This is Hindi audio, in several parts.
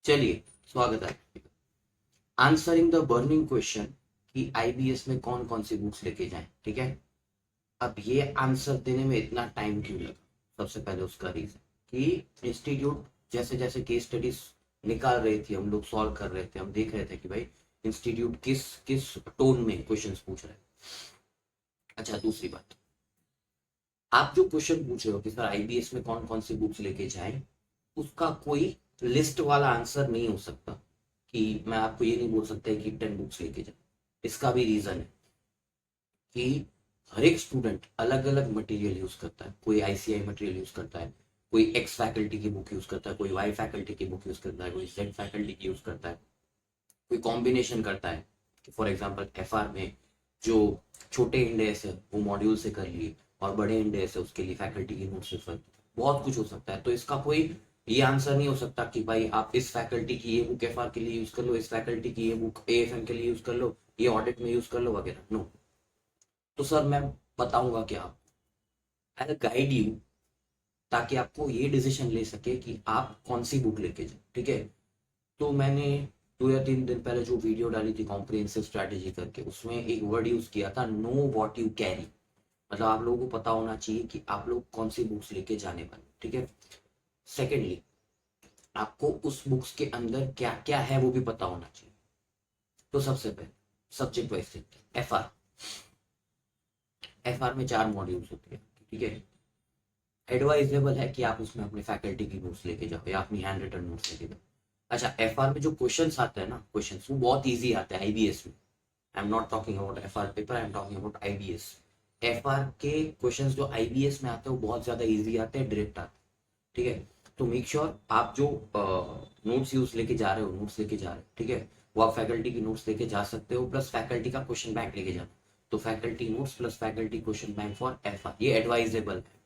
चलिए, स्वागत है। आंसरिंग द बर्निंग क्वेश्चन कि आईबीएस में कौन कौन सी बुक्स लेके जाएं। ठीक है, अब ये आंसर देने में इतना टाइम क्यों लगा? सबसे पहले उसका रीजन कि इंस्टीट्यूट जैसे जैसे केस स्टडीज निकाल रही थी, हम लोग सॉल्व कर रहे थे, हम देख रहे थे कि भाई इंस्टीट्यूट किस किस टोन में क्वेश्चंस पूछ रहे हैं। अच्छा, दूसरी बात, आप जो क्वेश्चन पूछ रहे हो कि सर आईबीएस में कौन कौन सी बुक्स लेके जाएं, उसका कोई लिस्ट वाला आंसर नहीं हो सकता। कि मैं आपको ये नहीं बोल सकता कि 10 बुक्स लेके जाए। इसका भी रीजन है कि हर एक स्टूडेंट अलग अलग मटेरियल यूज करता है। कोई आईसीआई मटेरियल यूज करता है, कोई एक्स फैकल्टी की बुक यूज करता है, कोई वाई फैकल्टी की बुक यूज करता है, कोई जेड फैकल्टी की यूज करता है, कोई कॉम्बिनेशन करता है। फॉर एग्जाम्पल एफआर में जो छोटे इंडेक्स है वो मॉड्यूल से कर लिए, और बड़े इंडेक्स है उसके लिए फैकल्टी की नोट से कर। बहुत कुछ हो सकता है, तो इसका कोई ये आंसर नहीं हो सकता कि भाई आप इस फैकल्टी की ये बुक एफआर के लिए यूज कर लो, इस फैकल्टी की ये बुक एएफएम के लिए यूज कर लो, ये ऑडिट में यूज कर लो वगैरह। नो। तो सर मैं बताऊंगा क्या, आई गाइड यू, ताकि आपको ये डिसीजन ले सके कि आप कौन सी बुक लेके जाए। ठीक है, तो मैंने 2 या 3 दिन पहले जो वीडियो डाली थी कॉम्प्रिहेंसिव स्ट्रैटेजी करके, उसमें एक वर्ड यूज किया था, नो व्हाट यू कैरी। मतलब आप लोगों को पता होना चाहिए कि आप लोग कौन सी बुक्स लेके जाने वाले। ठीक है, सेकेंडली आपको उस बुक्स के अंदर क्या क्या है वो भी पता होना चाहिए। तो सबसे पहले सब्जेक्ट वाइज एफआर, एफआर में 4 मॉड्यूल्स होते हैं। ठीक है, एडवाइजेबल है कि आप उसमें अपने फैकल्टी की नोट्स लेके जाओ या अपनी हैंड रिटन नोट्स लेके जाओ। अच्छा, एफआर में जो क्वेश्चंस आते हैं ना, क्वेश्चंस वो बहुत इजी आते हैं आईबीएस में। I am not talking about FR paper, I am talking about IBS. FR के क्वेश्चंस जो आईबीएस में आते हैं वो बहुत ज्यादा इजी आते हैं, डायरेक्ट आते हैं। ठीक है, तो मेक श्योर आप जो नोट्स यूज लेके जा रहे हो, नोट्स लेके जा रहे हो, ठीक है, वो आप फैकल्टी की नोट्स लेके जा सकते हो, प्लस फैकल्टी का क्वेश्चन बैंक लेके जाना। तो faculty notes plus faculty question bank for FR, ये एडवाइजेबल है।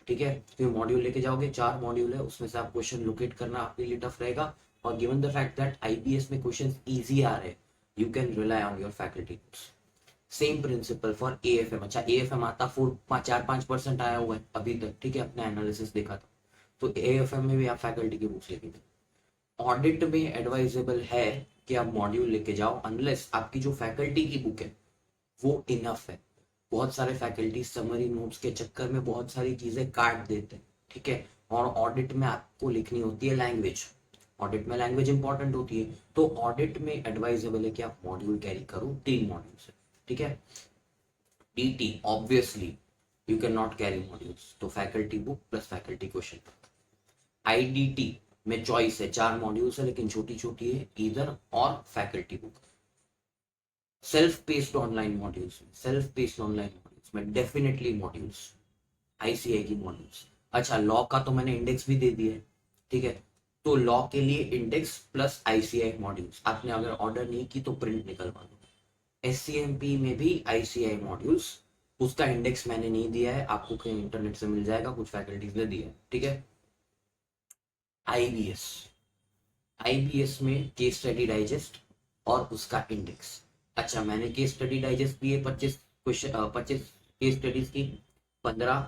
ठीक है, तो मॉड्यूल लेके जाओगे, 4 मॉड्यूल है, उसमें से आप क्वेश्चन लोकेट करना आपके लिए टफ रहेगा। और given the fact that IPS में क्वेश्चन इजी आ रहे हैं, you can rely on your faculty notes. Same principle for AFM. अच्छा, एएफएम आता 4-5% आया हुआ है अभी तक। ठीक है, अपने एनालिसिस देखा था, तो एएफएम में भी आप फैकल्टी की बुक्स लेके जाओ। ऑडिट में एडवाइजेबल है कि आप मॉड्यूल लेके जाओ, अनलेस आपकी जो फैकल्टी की बुक है वो इनफ है। बहुत सारे फैकल्टी समरी नोट्स के चक्कर में बहुत सारी चीजें काट देते हैं। ठीक है, और ऑडिट में आपको लिखनी होती है लैंग्वेज, ऑडिट में लैंग्वेज इंपॉर्टेंट होती है, तो ऑडिट में एडवाइजेबल है कि आप मॉड्यूल कैरी करो, 3 मॉड्यूल से। ठीक है, DT obviously you can not carry modules, तो faculty book plus faculty question. IDT में चॉइस है, 4 मॉड्यूल्स है लेकिन छोटी छोटी है, इधर और faculty book. Self paced online modules में, सेल्फ पेस्ड ऑनलाइन मॉड्यूल्स में डेफिनेटली मॉड्यूल्स, आईसीआई की मॉड्यूल्स। अच्छा, लॉ का तो मैंने इंडेक्स भी दे दिया है। ठीक है, तो लॉ के लिए इंडेक्स प्लस आईसीआई मॉड्यूल्स, आपने अगर ऑर्डर नहीं की तो प्रिंट निकलवा दो। एससीएमपी में भी आईसीआई मॉड्यूल्स, उसका इंडेक्स मैंने नहीं दिया है, आपको कहीं इंटरनेट से मिल जाएगा, कुछ फैकल्टीज ने दिया है। ठीक है, आईबीएस, आईबीएस में केस स्टडी डाइजेस्ट और उसका इंडेक्स। अच्छा, मैंने केस स्टडी डाइजेस्ट दिए 25 क्वेश्चन, 25 केस स्टडीज की, 15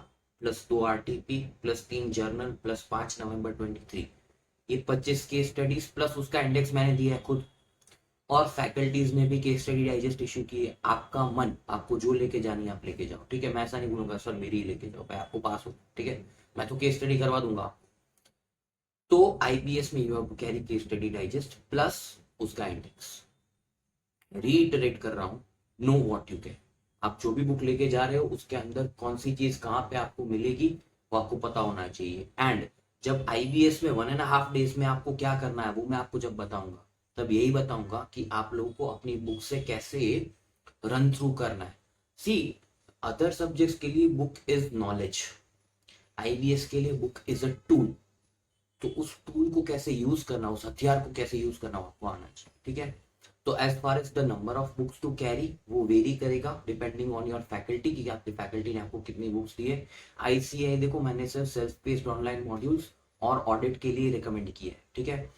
plus 2 RTP plus 3 journal plus 5 नवंबर 23, ये 25 केस स्टडीज प्लस उसका इंडेक्स मैंने दिया है खुद। और फैकल्टीज ने भी केस स्टडी डाइजेस्ट इशू की है। आपका मन, आपको जो लेके जानी है आप लेके जाओ। ठीक है, मैं ऐसा नहीं बोलूंगा सर मेरी ही लेके जाओ, मैं आपको पास हो। ठीक है, मैं तो केस स्टडी करवा दूंगा। तो आईपीएस में you have to carry case study digest plus उसका इंडेक्स। रीइटरेट कर रहा हूं, नो व्हाट यू कैन। आप जो भी बुक लेके जा रहे हो उसके अंदर कौन सी चीज कहां पे आपको मिलेगी वो आपको पता होना चाहिए। एंड जब आईबीएस में 1.5 डेज में आपको क्या करना है वो मैं आपको जब बताऊंगा, तब यही बताऊंगा कि आप लोगों को अपनी बुक से कैसे रन थ्रू करना है। सी, अदर सब्जेक्ट्स के लिए बुक इज नॉलेज, आईबीएस के लिए बुक इज अ टूल। तो उस टूल को कैसे यूज करना, उस हथियार को कैसे यूज करना आपको आना चाहिए। ठीक है, तो as far as the number of books to carry, वो वेरी करेगा डिपेंडिंग ऑन योर फैकल्टी कि आपकी फैकल्टी ने आपको कितनी बुक्स दी है। आईसीआई देखो, मैंने sir self based online modules और ऑडिट के लिए रिकमेंड किया है। ठीक है,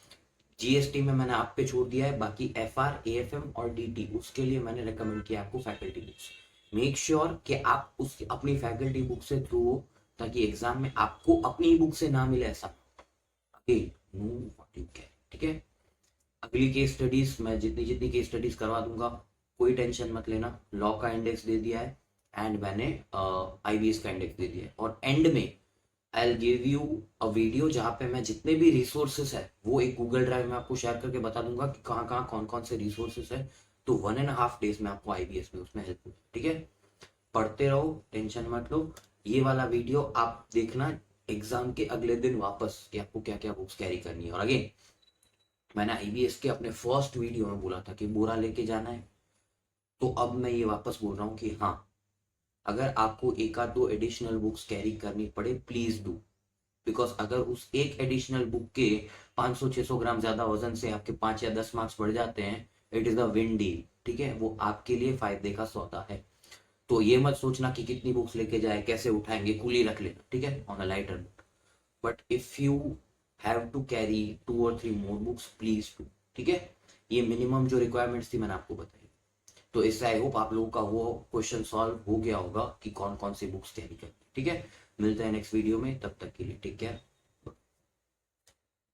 जीएसटी में मैंने आप पे छोड़ दिया है, बाकी एफआर एएफएम और डीटी उसके लिए मैंने रिकमेंड किया आपको फैकल्टी बुक्स। मेक श्योर कि आप उस अपनी फैकल्टी बुक से थ्रू हो, ताकि एग्जाम में आपको अपनी बुक से ना मिले ऐसा। Know what you can. ठीक है, अगली केस स्टडीज मैं जितनी जितनी केस स्टडीज करवा दूंगा, कोई टेंशन मत लेना। लॉ का इंडेक्स दे दिया है एंड मैंने आईबीएस का इंडेक्स दे दिया है, और एंड में I will give you a video जहाँ पे मैं जितने भी रिसोर्सेस है वो एक गूगल ड्राइव में आपको शेयर करके बता दूंगा कि कहाँ कहाँ कौन कौन से रिसोर्सेस है। तो 1.5 days में आपको आईबीएस में उसमें हेल्प होगी, ठीक है। पढ़ते रहो, टेंशन मत लो। ये वाला वीडियो आप देखना एग्जाम के अगले दिन वापस कि आपको क्या क्या बुक्स कैरी करनी है। और अगेन मैंने आईबीएस के अपने फर्स्ट वीडियो में बोला था कि बोरा लेके जाना है, तो अब मैं ये वापस बोल रहा हूँ कि हाँ, अगर आपको एक आध दो एडिशनल बुक्स कैरी करनी पड़े प्लीज डू, बिकॉज अगर उस एक एडिशनल बुक के 500-600 ग्राम ज्यादा वजन से आपके 5 या 10 मार्क्स बढ़ जाते हैं, it is a win deal, ठीक है। वो आपके लिए फायदे का सौदा है। तो ये मत सोचना कि कितनी बुक्स लेके जाए, कैसे उठाएंगे, कुली रख लेना, ठीक है, on a lighter note. But if you have to carry 2 or 3 more books please do, ठीक है। ये मिनिमम जो रिक्वायरमेंट्स थी मैंने आपको बताई। तो इससे आई होप आप लोगों का वो क्वेश्चन सॉल्व हो गया होगा कि कौन कौन सी बुक्स कैरी करनी, ठीक है। मिलते हैं नेक्स्ट वीडियो में, तब तक के लिए टेक केयर।